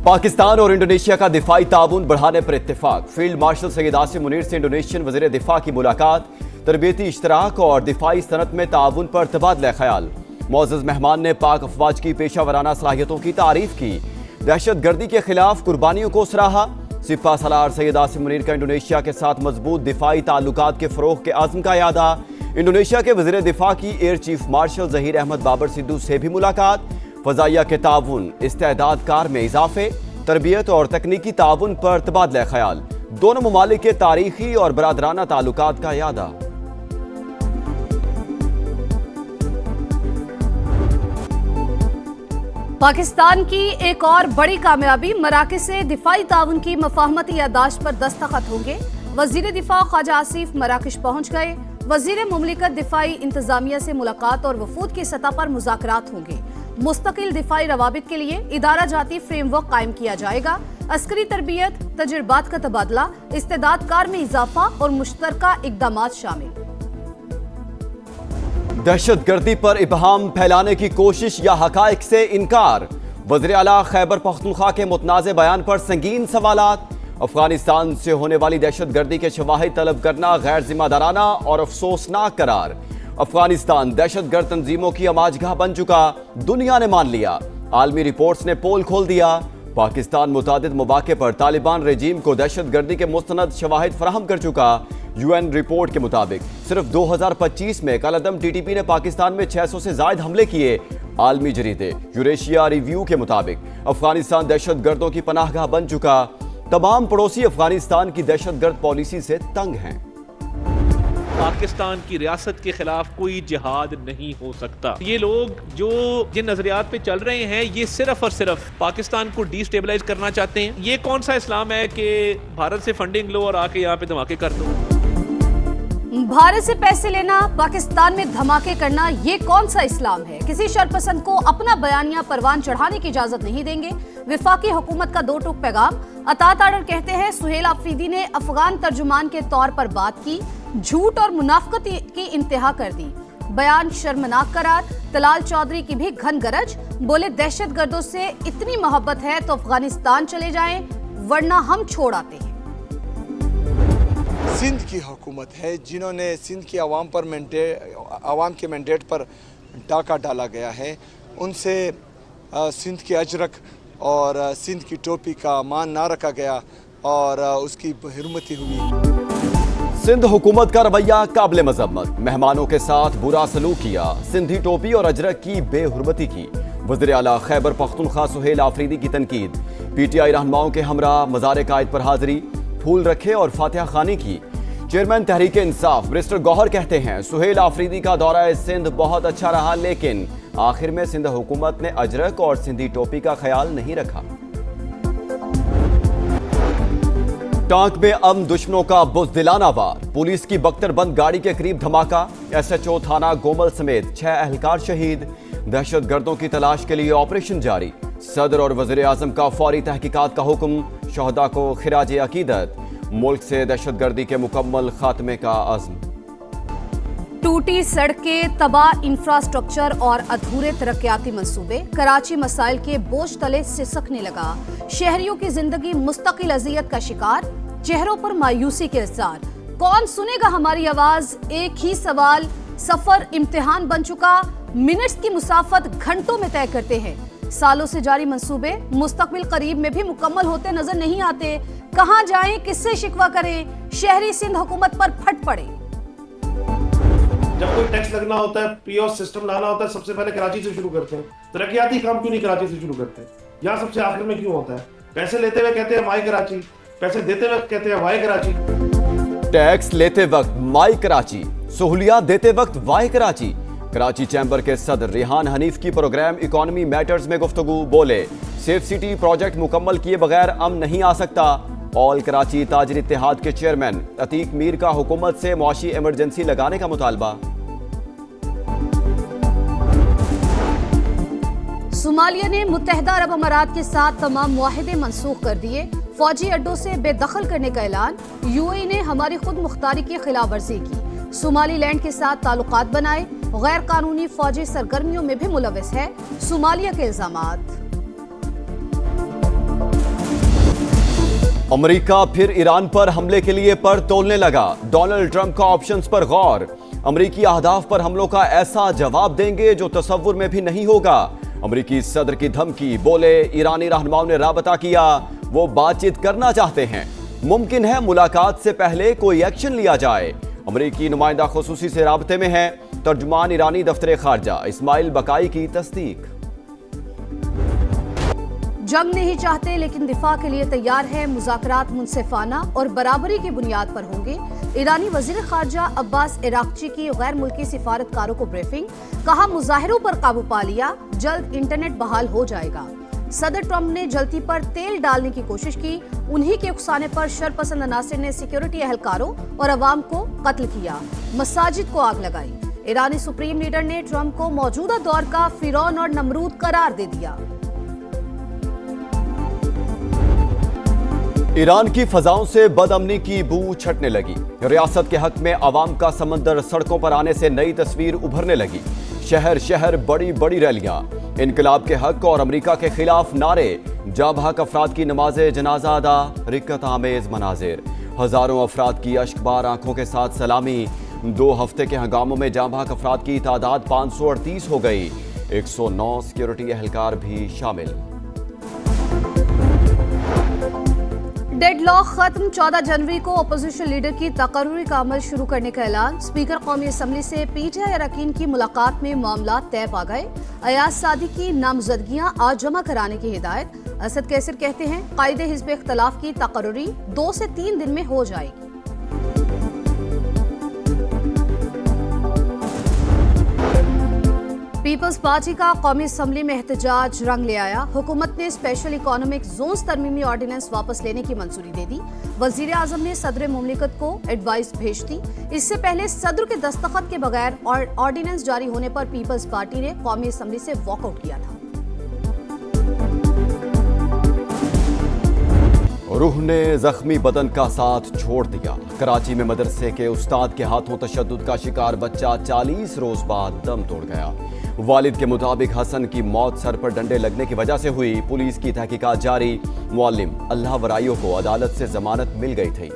पाकिस्तान और इंडोनेशिया का दिफाई ताउन बढ़ाने पर इत्तेफाक। फील्ड मार्शल सैयद आसिम मुनीर से इंडोनेशियन वज़ीर दिफा की मुलाकात, तरबियती इश्तराक और दिफाई सनत में ताउन पर तबादला ख्याल। मोअज़्ज़ज़ मेहमान ने पाक अफवाज की पेशा वराना सलाहियतों की तारीफ की। दहशत गर्दी के खिलाफ कुर्बानियों को सराहा। सिपा सलार सैयद आसिम मुनीर का इंडोनेशिया के साथ मजबूत दिफाई ताल्लुकात के फ़रोग़ के आज़म का यादा। इंडोनेशिया के वज़ीर दिफा की air chief marshal Zaheer Ahmed Babar Sidhu से भी मुलाकात। फ़ज़ाइया के ताउन, इस्तेदाद कार में इजाफे, तरबियत और तकनीकी ताउन पर तबादला ख्याल। दोनों ममालिक के तारीखी और बरादराना ताल्लुकात का यादा। पाकिस्तान की एक और बड़ी कामयाबी, मराकज़ से दिफाई ताउन की मफाहमती यादाश्त पर दस्तखत होंगे। वज़ीर दिफा ख्वाजा आसिफ मराकश पहुंच गए। वज़ीर मुमलिकत दिफाई इंतजामिया से मुलाकात और वफूद की सतह पर मुज़ाकरात होंगे। मुस्तकिल दिफाई रवाबित के लिए इदारा जाती फ्रेमवर्क कायम किया जाएगा। अस्करी तरबियत, तजुर्बात का तबादला, इस्तेदाद कार में इजाफा और मुश्तरका इक़दामात शामिल। दहशत गर्दी पर इबहाम फैलाने की कोशिश या हकायक से इनकार। वज़ीर आला खैबर पख्तूनख्वा के मुतनाज़े बयान पर संगीन सवालात। अफगानिस्तान से होने वाली दहशत गर्दी के शवाहिद तलब करना गैर जिम्मेदाराना और अफसोसनाक करार। अफगानिस्तान दहशत गर्द तंजीमों की अमाजगाह बन चुका, दुनिया ने मान लिया। आलमी रिपोर्ट्स ने पोल खोल दिया। पाकिस्तान मुतादिद मौके पर तालिबान रेजीम को दहशत गर्दी के मुस्तनद शवाहिद फराहम कर चुका। यूएन रिपोर्ट के मुताबिक सिर्फ 2025 में कलअदम टीटीपी ने पाकिस्तान में 600 से ज्यादा हमले किए। आलमी जरीदे यूरेशिया रिव्यू के मुताबिक अफगानिस्तान दहशत गर्दों की पनाहगाह बन चुका। तमाम पड़ोसी अफगानिस्तान की दहशत गर्द पॉलिसी से तंग हैं। पाकिस्तान की रियासत के खिलाफ कोई जिहाद नहीं हो सकता। ये लोग जो जिन नजरियात पे चल रहे हैं, ये सिर्फ और सिर्फ पाकिस्तान को डिस्टेबलाइज करना चाहते हैं। ये कौन सा इस्लाम है कि भारत से फंडिंग लो और आके यहाँ पे धमाके कर दो। भारत से पैसे लेना, पाकिस्तान में धमाके करना, ये कौन सा इस्लाम है। किसी शरपसंद को अपना बयानिया परवान चढ़ाने की इजाजत नहीं देंगे। विफाकी हुकूमत का दो टूक पैगाम। अतात आर्डर कहते हैं सुहेल आफरीदी ने अफगान तर्जुमान के तौर पर बात की, झूठ और मुनाफकत की इंतहा कर दी। बयान शर्मनाक करार। तलाल चौधरी की भी घन गरज, बोले दहशत गर्दों से इतनी मोहब्बत है तो अफगानिस्तान चले जाएं, वरना हम छोड़ आते हैं। सिंध की हुकूमत है जिन्होंने सिंध की आवाम के मैंडेट पर डाका डाला गया है। उनसे सिंध के अजरक और सिंध की टोपी का मान ना रखा गया और उसकी बेहुरमती हुई। सिंध हुकूमत का रवैया काबिल मजम्मत। मेहमानों के साथ बुरा सलूक किया, सिंधी टोपी और अजरक की बेहुरमती की। वज़ीर आला खैबर पख्तूनख्वा सुहेल आफरीदी की तनकीद। पीटीआई रहनुमाओं के हमरा मज़ार कायद पर हाजिरी, फूल रखे और फातिहा खानी की। चेयरमैन तहरीक इंसाफ मिनिस्टर गौहर कहते हैं सुहेल आफरीदी का दौरा सिंध बहुत अच्छा रहा, लेकिन आखिर में सिंध हुकूमत ने अजरक और सिंधी टोपी का ख्याल नहीं रखा। टांक में अमन दुश्मनों का बुज़दिलाना वार। पुलिस की बख्तरबंद गाड़ी के करीब धमाका। एसएचओ थाना गोमल समेत 6 अहलकार शहीद। दहशत गर्दों की तलाश के लिए ऑपरेशन जारी। सदर और वज़ीर आज़म का फौरी तहकीकात का हुक्म। शहदा को खिराज अकीदत। मुल्क से दहशत गर्दी के मुकम्मल खात्मे का अज़्म। टूटी सड़कें, तबाह इंफ्रास्ट्रक्चर और अधूरे तरक्याती मंसूबे। कराची मसाइल के बोझ तले सिसकने लगा। शहरियों की जिंदगी मुस्तकिल अजियत का शिकार। चेहरों पर मायूसी के इज़हार। कौन सुनेगा हमारी आवाज, एक ही सवाल। सफर इम्तिहान बन चुका। मिनट्स की मुसाफत घंटों में तय करते हैं। सालों से जारी मंसूबे मुस्तकबिल करीब में भी मुकम्मल होते नजर नहीं आते। कहां जाएं, किससे शिकवा करें। शहरी सिंध हुकूमत पर फट पड़े। जब कोई टैक्स लगना होता है, पीओएस सिस्टम लाना होता है, सबसे पहले कराची से शुरू करते हैं। तरक्याती काम क्यों नहीं कराची से शुरू करते? यहाँ सबसे आखिर में क्यों होता है? पैसे लेते हुए कहते हैं माई कराची, पैसे देते हुए कहते हैं वाई कराची। टैक्स लेते वक्त माई कराची, सहूलियात देते वक्त वाई कराची। कराची चैम्बर के सदर रिहान हनीफ की प्रोग्राम इकोनॉमी मैटर्स में गुफ्तगू। बोले सेफ सिटी प्रोजेक्ट मुकम्मल किए बगैर अमन नहीं आ सकता। ऑल कराची ताजिर इत्तेहाद के चेयरमैन अतीक मीर का हुकूमत से मुआशी इमरजेंसी लगाने का मुतालबा। सोमालिया ने मुत्तहिदा अरब अमारात के साथ तमाम मुआहिदे मनसूख कर दिए। फौजी अड्डों से बेदखल करने का ऐलान। यूएई ने हमारी खुद मुख्तारी की खिलाफ वर्जी की। सोमालीलैंड के साथ ताल्लुकात बनाए। गैर कानूनी फौजी सरगर्मियों में भी मुलविस है। सोमालिया के इल्जामात। अमेरिका फिर ईरान पर हमले के लिए पर तोलने लगा। डोनाल्ड ट्रंप का ऑप्शंस पर गौर। अमेरिकी अहदाफ पर हमलों का ऐसा जवाब देंगे जो तसव्वुर में भी नहीं होगा। अमेरिकी सदर की धमकी, बोले ईरानी रहनुमाओं ने राबता किया, वो बातचीत करना चाहते हैं, मुमकिन है मुलाकात से पहले कोई एक्शन लिया जाए। अमेरिकी नुमाइंदा खुसूसी से राबते में है। तर्जुमान ईरानी दफ्तर खारजा इस्माइल बकाई की तस्दीक। जंग नहीं चाहते लेकिन दिफा के लिए तैयार है। मुज़ाकरात मुनसिफाना और बराबरी की बुनियाद पर होंगे। ईरानी वजीर खारजा अब्बास इराक्ची की गैर मुल्की सिफारतकारों को ब्रीफिंग, कहा मुजाहिरों पर काबू पा लिया, जल्द इंटरनेट बहाल हो जाएगा। सदर ट्रंप ने जलती पर तेल डालने की कोशिश की, उन्हीं के उकसाने पर शरपसंद अनासिर ने सिक्योरिटी एहलकारों और अवाम को कत्ल किया, मसाजिद को आग लगाई। ईरानी सुप्रीम लीडर ने ट्रंप को मौजूदा दौर का फिरौन और नमरूद करार दे दिया। ईरान की फजाओं से बदअमनी की बू छटने लगी। रियासत के हक में अवाम का समंदर सड़कों पर आने से नई तस्वीर उभरने लगी। शहर शहर बड़ी बड़ी रैलियां, इनकलाब के हक और अमेरिका के खिलाफ नारे, जाबहक अफराद की नमाज़े जनाजा अदा, रिक्कत आमेज मनाजिर, हजारों अफराद की अश्कबार आंखों के साथ सलामी। 2 हफ्ते के हंगामों में जाबहक अफराद की तादाद 538 हो गई। 109 सिक्योरिटी एहलकार भी शामिल। डेडलॉक खत्म, 14 जनवरी को अपोजिशन लीडर की तकर्री का अमल शुरू करने का ऐलान। स्पीकर कौमी असम्बली से पीटीआई अरकान की मुलाकात में मामला तय पा गए। अयाज सादी की नामजदगियां आज जमा कराने की हिदायत। असद कैसर कहते हैं कायदे हिज़्ब इख्तलाफ की तकर्री 2 से 3 दिन में हो जाएगी। पीपल्स पार्टी का कौमी असम्बली में एहतजाज रंग ले आया। हुकूमत ने स्पेशल इकोनॉमिक जोन्स तरमीमी ऑर्डिनेंस वापस लेने की मंजूरी दे दी। वजीर आजम ने सदर मुमलिकत को एडवाइस भेज दी। इससे पहले सदर के दस्तखत के बगैर ऑर्डिनेंस जारी होने पर पीपल्स पार्टी ने कौमी असम्बली से वॉकआउट किया था। रूह ने जख्मी बदन का साथ छोड़ दिया। कराची में मदरसे के उस्ताद के हाथों तशद्दुद का शिकार बच्चा 40 रोज बाद दम तोड़ गया। वालिद के मुताबिक हसन की मौत सर पर डंडे लगने की वजह से हुई। पुलिस की तहकीकात जारी। मुअल्लिम अल्लाह वराइयों को अदालत से जमानत मिल गई थी।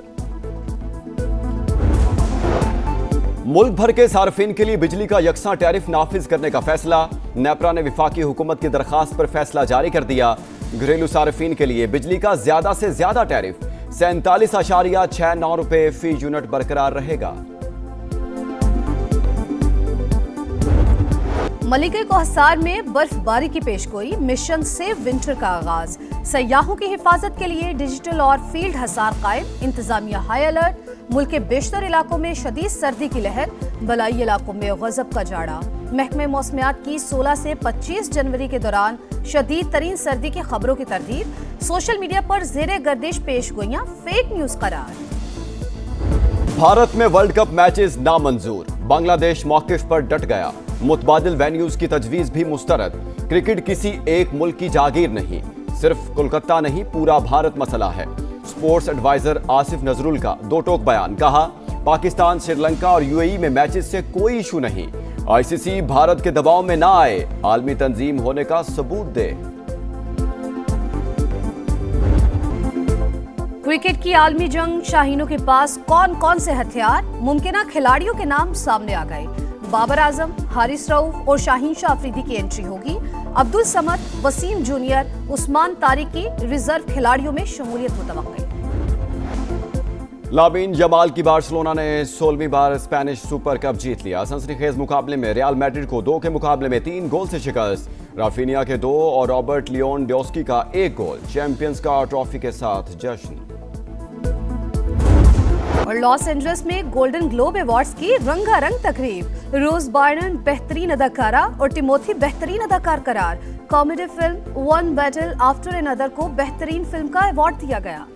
मुल्क भर के सार्फिन के लिए बिजली का यकसा टैरिफ नाफिज करने का फैसला। नेपरा ने विफाकी हुकूमत की दरखास्त पर फैसला जारी कर दिया। घरेलू सार्फिन के लिए बिजली का ज्यादा से ज्यादा टैरिफ 47.69 रुपए फी यूनिट बरकरार रहेगा। मलिके कोहसार में बर्फबारी की पेशगोई। मिशन सेव विंटर का आगाज। सयाहों की हिफाजत के लिए डिजिटल और फील्ड हसार कायम। इंतजामिया हाई अलर्ट। मुल्क के बेशतर इलाकों में शदीद सर्दी की लहर। बलाई इलाकों में गजब का जाड़ा। महकमे मौसमियात की 16 से 25 जनवरी के दौरान शदीद तरीन सर्दी की खबरों की तरदीद। सोशल मीडिया पर जेरे गर्दिश पेशगोइयां फेक न्यूज करार। भारत में वर्ल्ड कप मैचेस नामंजूर। बांग्लादेश मौकिफ पर डट गया। मुतबादिल वेन्यूज की तजवीज भी मुस्तरद। क्रिकेट किसी एक मुल्क की जागीर नहीं, सिर्फ कोलकाता नहीं पूरा भारत मसला है। स्पोर्ट्स एडवाइजर आसिफ नजरुल का 2 टोक बयान। कहा पाकिस्तान, श्रीलंका और यूएई में मैचेस से कोई इशू नहीं। आईसीसी भारत के दबाव में ना आए, आलमी तंजीम होने का सबूत दे। क्रिकेट की आलमी जंग, शाहीनों के पास कौन कौन से हथियार। मुमकिन खिलाड़ियों के नाम सामने आ गए। बाबर आजम, हारिस रऊफ और शाहीन शाह अफरीदी की एंट्री होगी। अब्दुल समद, वसीम जूनियर, उस्मान तारिक की रिजर्व खिलाड़ियों में शमूलियत मुतवक्किल। लामीन जमाल की बार्सिलोना ने 16वीं बार स्पेनिश सुपर कप जीत लिया। सनसनीखेज मुकाबले में रियल मैड्रिड को 2 के मुकाबले में 3 गोल से शिकस्त। राफिनिया के 2 और रॉबर्ट लियोनडोस्की का 1 गोल। चैंपियंस का ट्रॉफी के साथ जश्न। और लॉस एंजल्स में गोल्डन ग्लोब अवार्ड्स की रंगारंग तकरीब। रोज बायरन बेहतरीन अदाकारा और टिमोथी बेहतरीन अदाकार करार। Comedy film one battle after another को बेहतरीन फिल्म का अवार्ड दिया गया।